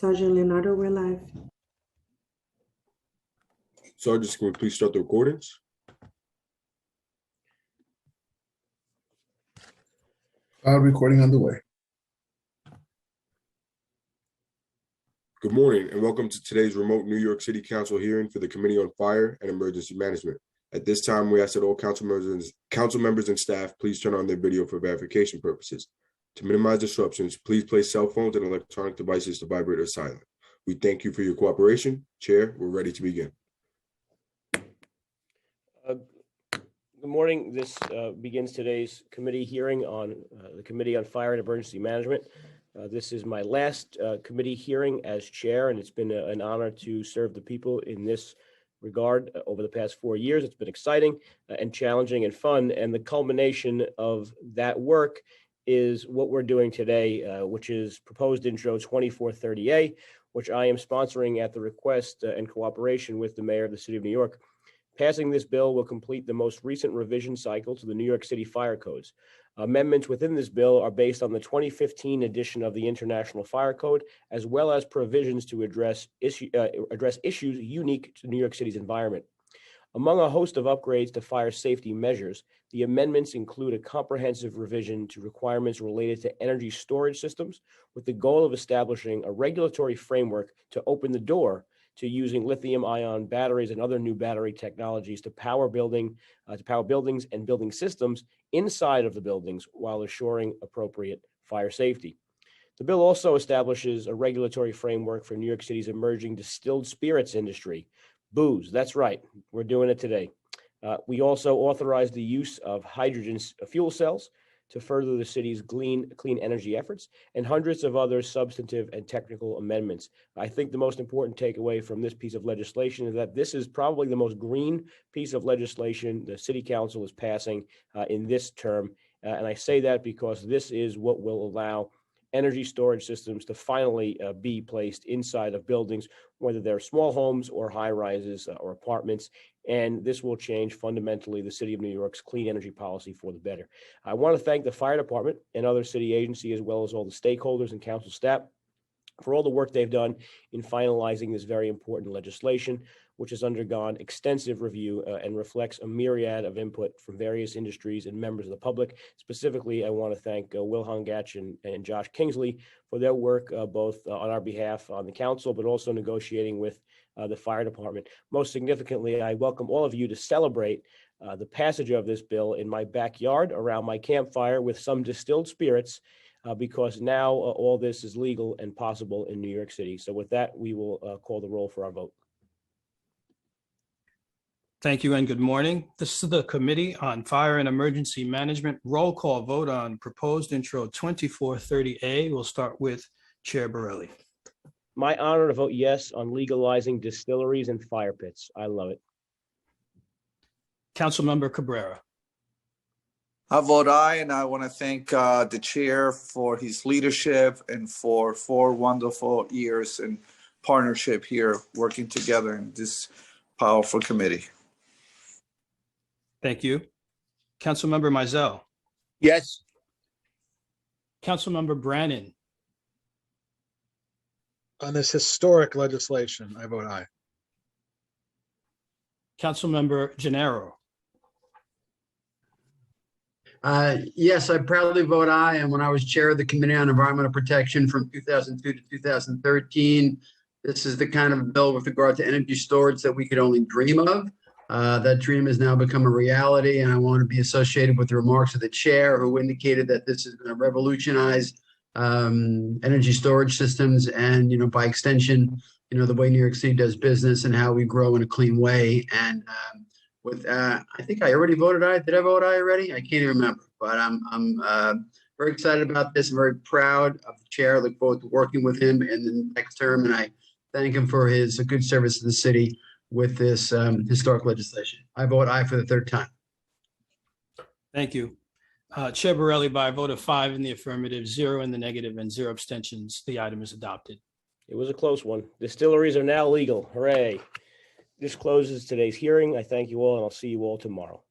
Sergeant Leonardo, we're live. Sergeant, can we please start the recordings? Recording underway. Good morning and welcome to today's remote New York City Council hearing for the Committee on Fire and Emergency Management. At this time, we ask that all council members and staff please turn on their video for verification purposes. To minimize disruptions, please place cell phones and electronic devices to vibrate or silent. We thank you for your cooperation. Chair, we're ready to begin. Good morning. This begins today's committee hearing on the Committee on Fire and Emergency Management. This is my last committee hearing as chair, and it's been an honor to serve the people in this regard over the past 4 years. It's been exciting and challenging and fun, and the culmination of that work is what we're doing today, which is proposed intro 2430A, which I am sponsoring at the request and cooperation with the mayor of the city of New York. Passing this bill will complete the most recent revision cycle to the New York City fire codes. Amendments within this bill are based on the 2015 edition of the International Fire Code, as well as provisions to address issues unique to New York City's environment. Among a host of upgrades to fire safety measures, the amendments include a comprehensive revision to requirements related to energy storage systems, with the goal of establishing a regulatory framework to open the door to using lithium-ion batteries and other new battery technologies to power buildings and building systems inside of the buildings while assuring appropriate fire safety. The bill also establishes a regulatory framework for New York City's emerging distilled spirits industry. Booze, that's right, we're doing it today. We also authorize the use of hydrogen fuel cells to further the city's clean energy efforts, and hundreds of other substantive and technical amendments. I think the most important takeaway from this piece of legislation is that this is probably the most green piece of legislation the city council is passing in this term. And I say that because this is what will allow energy storage systems to finally be placed inside of buildings, whether they're small homes or high rises or apartments. And this will change fundamentally the city of New York's clean energy policy for the better. I want to thank the fire department and other city agencies, as well as all the stakeholders and council staff, for all the work they've done in finalizing this very important legislation, which has undergone extensive review and reflects a myriad of input from various industries and members of the public. Specifically, I want to thank Will Hungach and Josh Kingsley for their work, both on our behalf on the council, but also negotiating with the fire department. Most significantly, I welcome all of you to celebrate the passage of this bill in my backyard around my campfire with some distilled spirits, because now all this is legal and possible in New York City. So with that, we will call the roll for our vote. Thank you and good morning. This is the Committee on Fire and Emergency Management roll call vote on proposed intro 2430A. We'll start with Chair Borelli. My honor to vote yes on legalizing distilleries and fire pits. I love it. Councilmember Cabrera. I vote aye, and I want to thank the chair for his leadership and for 4 wonderful years in partnership here, working together in this powerful committee. Thank you. Councilmember Mizell. Yes. Councilmember Brannan. On this historic legislation, I vote aye. Councilmember Gennaro. Yes, I proudly vote aye. And when I was chair of the Committee on Environmental Protection from 2002 to 2013, this is the kind of bill with regard to energy storage that we could only dream of. That dream has now become a reality, and I want to be associated with the remarks of the chair, who indicated that this is going to revolutionize energy storage systems and, by extension, the way New York City does business and how we grow in a clean way. And I think I already voted aye. Did I vote aye already? I can't even remember, but I'm very excited about this. I'm very proud of the chair. I look forward to working with him in the next term, and I thank him for his good service to the city with this historic legislation. I vote aye for the 3rd time. Thank you. Chair Borelli, by a vote of 5 in the affirmative, 0 in the negative, and 0 abstentions, the item is adopted. It was a close one. Distilleries are now legal. Hooray. This closes today's hearing. I thank you all, and I'll see you all tomorrow.